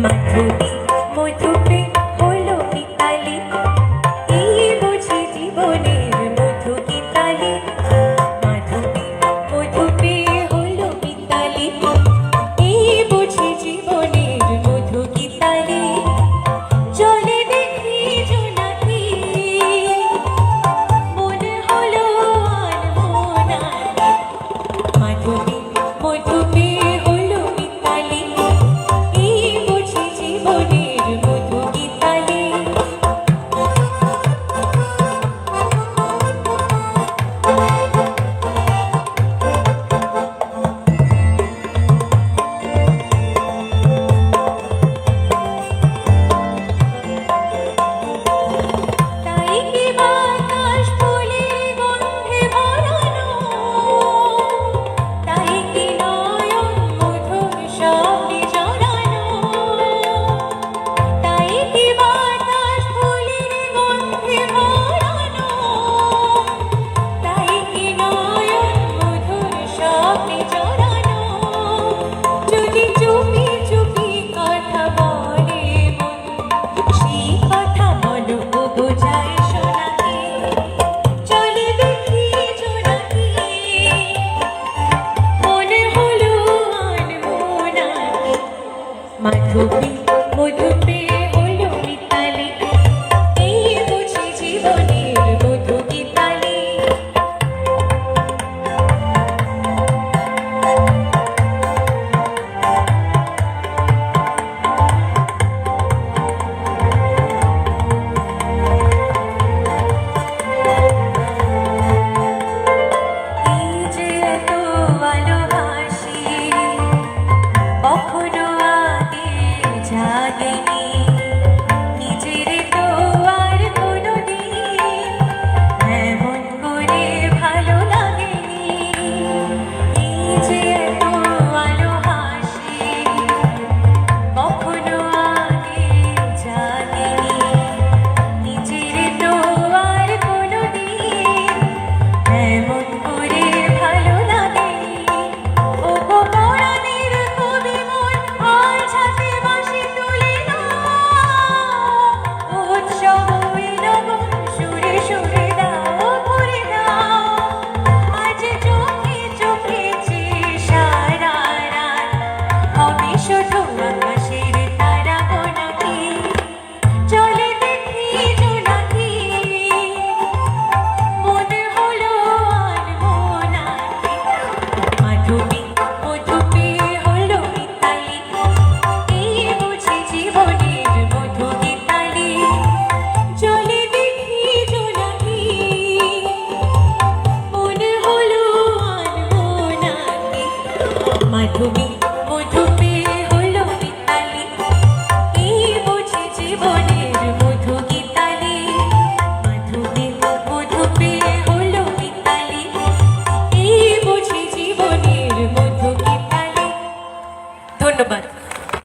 মাধবী মধুপে হলো মিতালি, এই বুঝি জীবনের মধু গীতালি। মাধবী মধুপে হলো মিতালি, এই বুঝি জীবনের মধু গীতালি। চলে দেখি জোনাকি, মনে হলো আনমনাকি। মাধবী মধুপে হলো মিতালি, এই বুঝি জীবনের মধু গীতালি। তাই কি বাতাস ফুলের গন্ধে ভরানো, তাই কি নয়ন মধুর স্বপ্নে জড়ানো। তাই কি বাতাস ফুলের গন্ধে ভরানো, তাই কি নয়ন মধুর স্বপ্নে জড়ানো। যদি চুপি চুপি কথা বলে মন, সেই কথা বলো বোঝায় শোনাকে। চলে দেখি জোনাকি, মনে হলো আনমনাকি। মাধবী মধুপে হলো মিতালি, এই বুঝি জীবনের মধু গীতালি। এই যে এত ভালোবাসি, কখনো আগে জাগেনি, নিজের তো আর কোনোদিন এমন করে ভালো লাগেনি। এই যে এত ভালোবাসি, কখনো আগে জাগেনি, নিজের তো আর কোনোদিন এমন করে ভালো লাগেনি। ওগো পরাণের কবি মন, আজ হাতে বাঁশি তুলে নাও, উৎসব বিনোদন সুরে সুরে দাও ভরে দাও। আজ চোখে চোখে চেয়ে সারা রাত হবে শুধু আকাশের তারা গোনাকি। চলে দেখি জোনাকি, মনে হলো আনমনাকি। মাধবী মধুপে হলো মিতালি, এই বুঝি জীবনের মধু গীতালি। চলে দেখি জোনাকি, মনে হলো আনমনাকি। মাধবী মধুপে